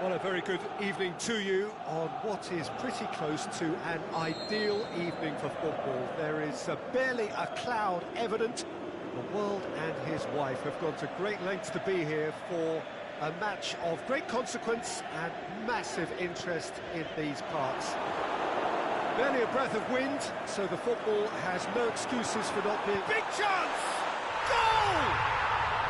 Well, a very good evening to you on what is pretty close to an ideal evening for football. There is barely a cloud evident. The world and his wife have gone to great lengths to be here for a match of great consequence and massive interest in these parts. Barely a breath of wind, so the football has no excuses for not being... Big chance! Goal!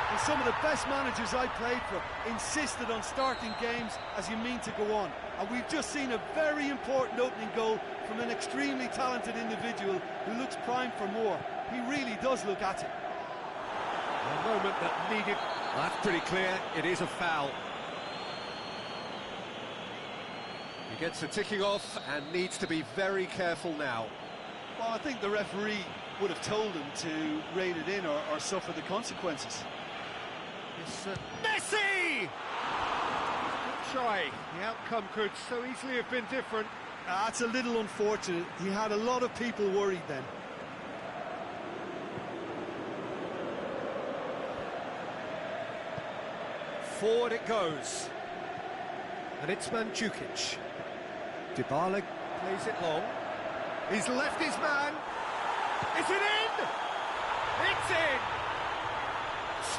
And some of the best managers I played for insisted on starting games as you mean to go on. And we've just seen a very important opening goal from an extremely talented individual who looks primed for more. He really does look at it. A moment that needed... That's pretty clear, it is a foul. He gets a ticking off and needs to be very careful now. Well, I think the referee would have told him to rein it in or suffer the consequences. Messi! Good try. The outcome could so easily have been different. That's a little unfortunate. He had a lot of people worried then. Forward it goes. And it's Mandzukic. Dybala plays it long. He's left his man. Is it in? It's in!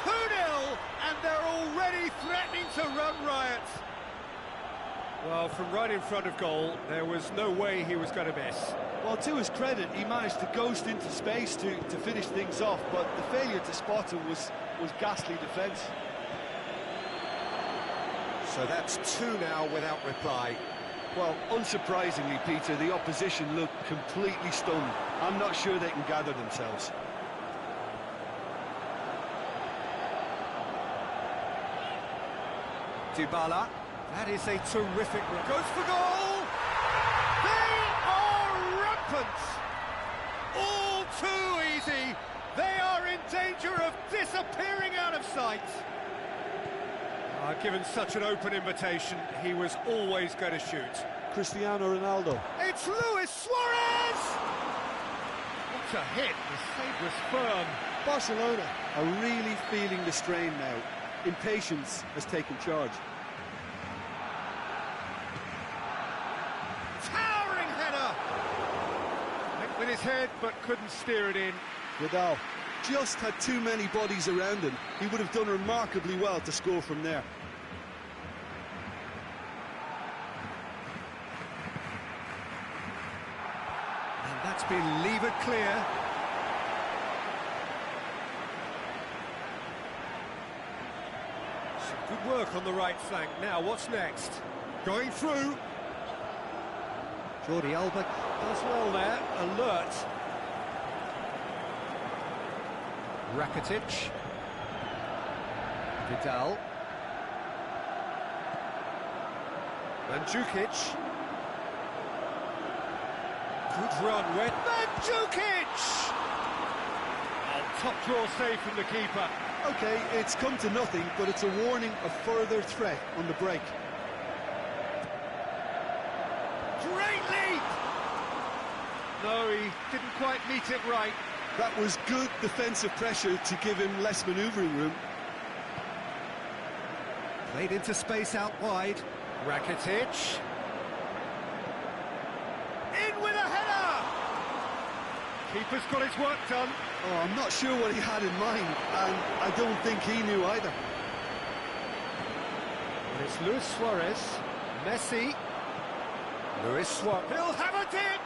2-0, and they're already threatening to run riot. Well, from right in front of goal, there was no way he was going to miss. Well, to his credit, he managed to ghost into space to finish things off, but the failure to spot him was ghastly defence. So that's 2 now without reply. Well, unsurprisingly, Peter, the opposition looked completely stunned. I'm not sure they can gather themselves. Dybala, that is a terrific run. Goes for goal! They are rampant! All too easy! They are in danger of disappearing out of sight! Given such an open invitation, he was always going to shoot. Cristiano Ronaldo. It's Luis Suarez! What a hit, the save was firm. Barcelona are really feeling the strain now. Impatience has taken charge. Towering header! Went with his head, but couldn't steer it in. Vidal just had too many bodies around him. He would have done remarkably well to score from there. And that's been levered clear. Some good work on the right flank. Now, what's next? Going through. Jordi Alba does well there, alert. Rakitic. Vidal. Mandzukic. Good run, went Mandzukic! And top draw save from the keeper. Okay, it's come to nothing, but it's a warning of further threat on the break. Great leap! No, he didn't quite meet it right. That was good defensive pressure to give him less manoeuvring room. Played into space out wide. Rakitic. In with a header! Keeper's got his work done. Oh, I'm not sure what he had in mind, and I don't think he knew either. And it's Luis Suarez. Messi. Luis Suarez. He'll have a dip!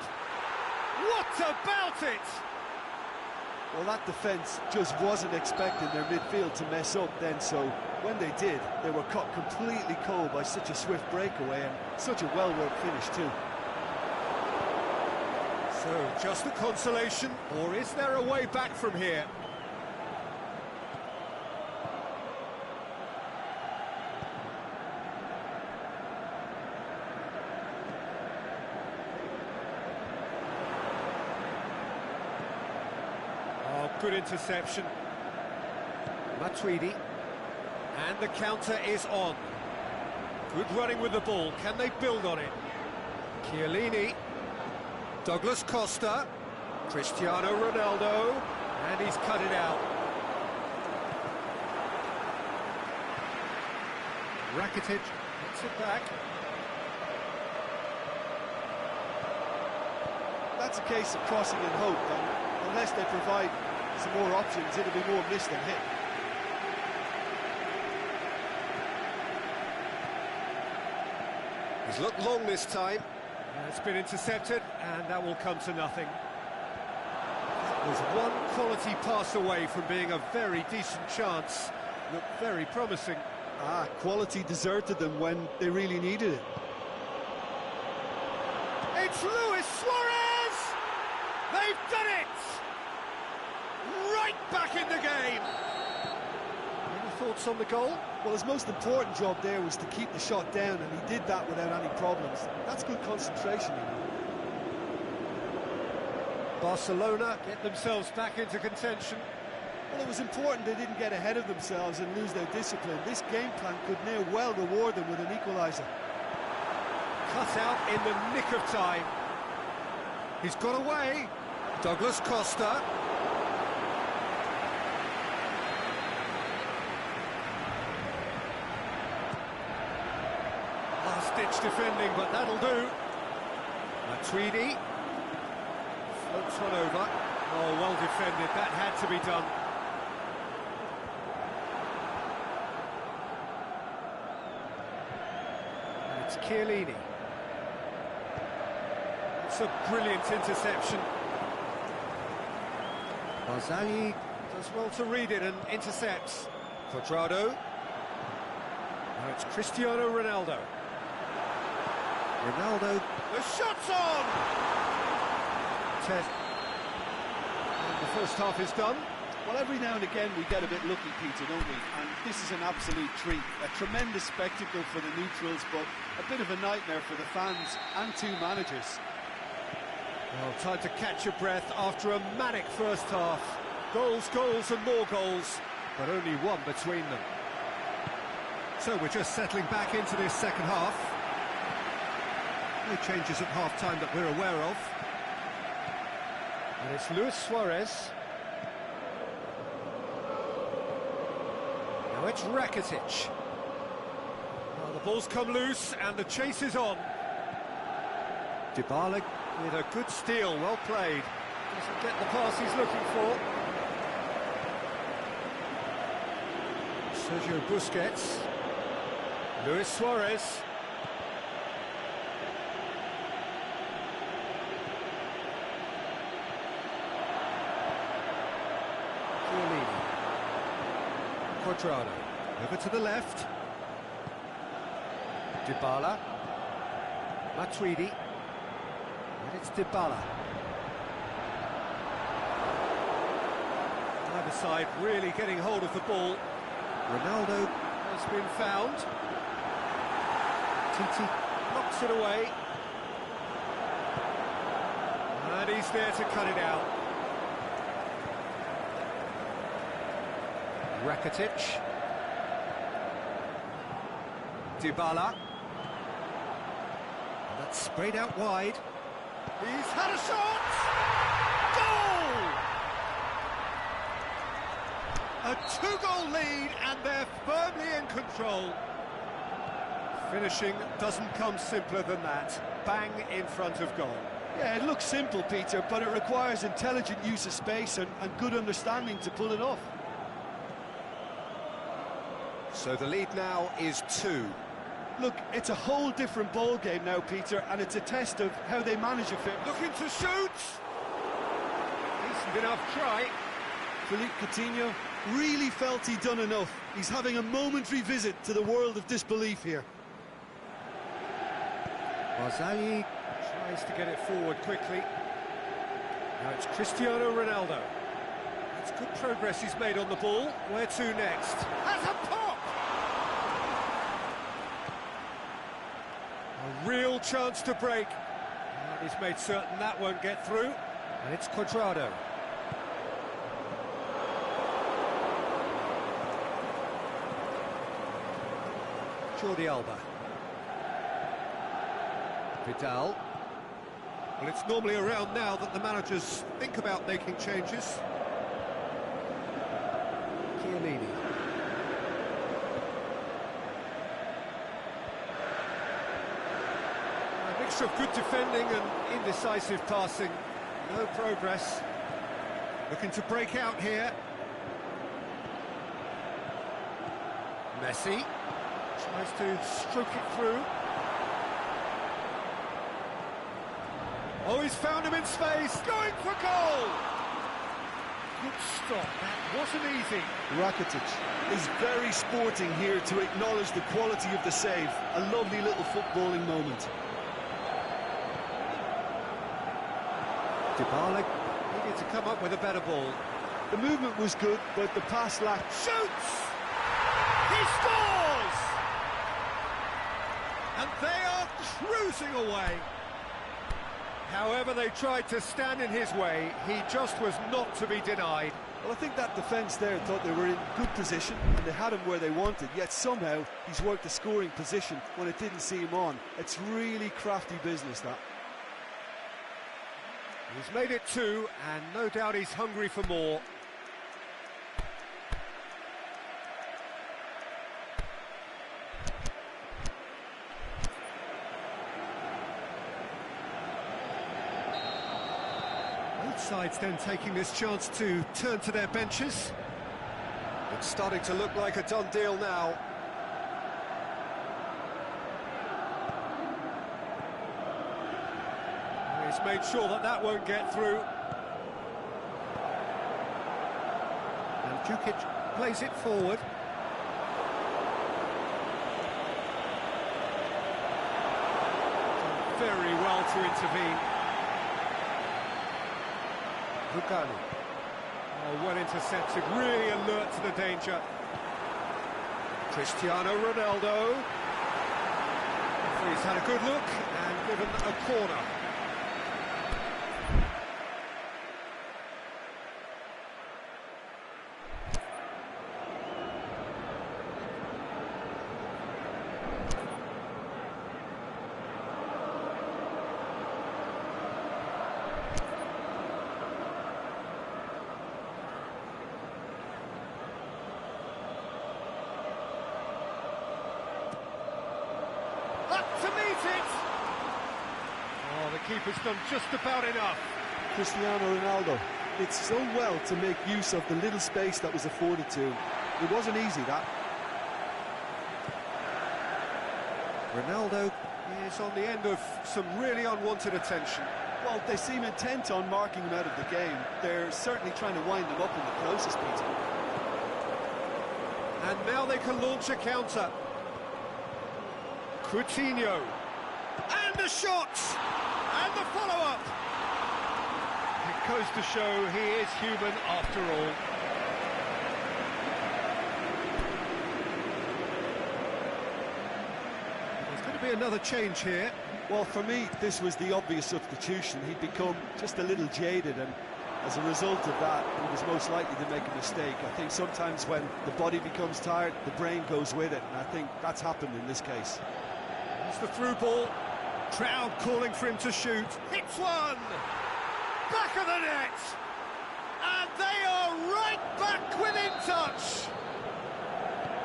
What about it? Well, that defence just wasn't expecting their midfield to mess up then, so when they did, they were caught completely cold by such a swift breakaway and such a well-worked finish too. So, just a consolation, or is there a way back from here? Good interception. Matuidi. And the counter is on. Good running with the ball. Can they build on it? Chiellini. Douglas Costa. Cristiano Ronaldo. And he's cut it out. Rakitic gets Gets it back. That's a case of crossing in hope, and unless they provide some more options, it'll be more miss than hit. He's looked long this time. It's been intercepted, and that will come to nothing. That was one quality pass away from being a very decent chance. Looked very promising. Quality deserted them when they really needed it. It's Luis Suarez! They've done it! Right back in the game! Any thoughts on the goal? Well, his most important job there was to keep the shot down, and he did that without any problems. That's good concentration, you know. Barcelona get themselves back into contention. Well, it was important they didn't get ahead of themselves and lose their discipline. This game plan could now well reward them with an equaliser. Cut out in the nick of time. He's got away. Douglas Costa. Last-ditch defending, but that'll do. Matuidi floats one over. Oh, well defended. That had to be done. And it's Chiellini. It's a brilliant interception. Barzagli does well to read it and intercepts. Cuadrado. Now it's Cristiano Ronaldo. Ronaldo. The shot's on! Ted. And the first half is done. Well, every now and again we get a bit lucky, Peter, don't we? And this is an absolute treat. A tremendous spectacle for the neutrals, but a bit of a nightmare for the fans and two managers. Well, time to catch your breath after a manic first half. Goals, goals and more goals, but only one between them. So we're just settling back into this second half. No changes at half-time that we're aware of. And it's Luis Suarez. Now it's Rakitic. Well, the ball's come loose and the chase is on. Dybala with a good steal, well played. Doesn't get the pass he's looking for. Sergio Busquets. Luis Suarez. Chiellini. Cuadrado. Over to the left. Dybala. Matuidi. And it's Dybala. Either side really getting hold of the ball. Ronaldo has been found. Titi knocks it away. And he's there to cut it out. Rakitic. Dybala. And that's sprayed out wide. He's had a shot! Goal! A two-goal lead, and they're firmly in control. Finishing doesn't come simpler than that. Bang in front of goal. Yeah, it looks simple, Peter, but it requires intelligent use of space and good understanding to pull it off. So the lead now is 2. Look, it's a whole different ball game now, Peter, and it's a test of how they manage a fit. Looking to shoot! Decent enough try. Philippe Coutinho really felt he'd done enough. He's having a momentary visit to the world of disbelief here. Barzagli tries to get it forward quickly. Now it's Cristiano Ronaldo. That's good progress he's made on the ball. Where to next? Has a pop! A real chance to break. And he's made certain that won't get through. And it's Cuadrado. Jordi Alba. Vidal. Well, it's normally around now that the managers think about making changes. Chiellini. mix of good defending and indecisive passing. No progress. Looking to break out here. Messi tries to stroke it through. Oh, he's found him in space, going for goal! Good stop, that wasn't easy. Rakitic is very sporting here to acknowledge the quality of the save. A lovely little footballing moment. Dybala needed to come up with a better ball. The movement was good, but the pass lacked... Shoots! He scores! And they are cruising away. However, they tried to stand in his way. He just was not to be denied. Well, I think that defence there thought they were in good position and they had him where they wanted, yet somehow he's worked a scoring position when it didn't see him on. It's really crafty business, that. He's made it 2, and no doubt he's hungry for more. Both sides then taking this chance to turn to their benches. It's starting to look like a done deal now. He's made sure that that won't get through. And Djukic plays it forward. Very well to intervene. Bugani. Oh, well intercepted, really alert to the danger. Cristiano Ronaldo. He's had a good look and given a corner. To meet it! Oh, the keeper's done just about enough. Cristiano Ronaldo did so well to make use of the little space that was afforded to him. It wasn't easy, that. Ronaldo is on the end of some really unwanted attention. Well, they seem intent on marking him out of the game. They're certainly trying to wind him up in the closest, Peter. And now they can launch a counter. Coutinho, and the shot, and the follow-up. It goes to show he is human after all. There's going to be another change here. Well, for me, this was the obvious substitution. He'd become just a little jaded, and as a result of that, he was most likely to make a mistake. I think sometimes when the body becomes tired, the brain goes with it, and I think that's happened in this case. It's the through ball. Crowd calling for him to shoot. Hits one! Back of the net! And they are right back within touch!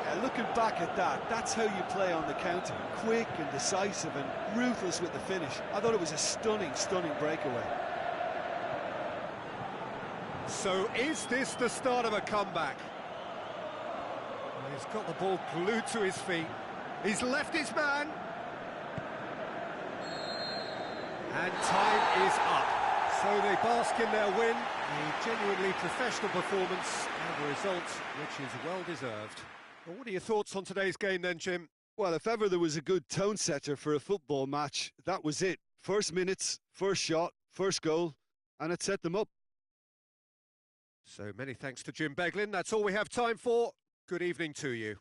Yeah, looking back at that, that's how you play on the counter. Quick and decisive and ruthless with the finish. I thought it was a stunning, stunning breakaway. So is this the start of a comeback? He's got the ball glued to his feet. He's left his man. And time is up. So they bask in their win, a genuinely professional performance and a result which is well deserved. Well, what are your thoughts on today's game then, Jim? Well, if ever there was a good tone setter for a football match, that was it. First minutes, first shot, first goal, and it set them up. So many thanks to Jim Beglin. That's all we have time for. Good evening to you.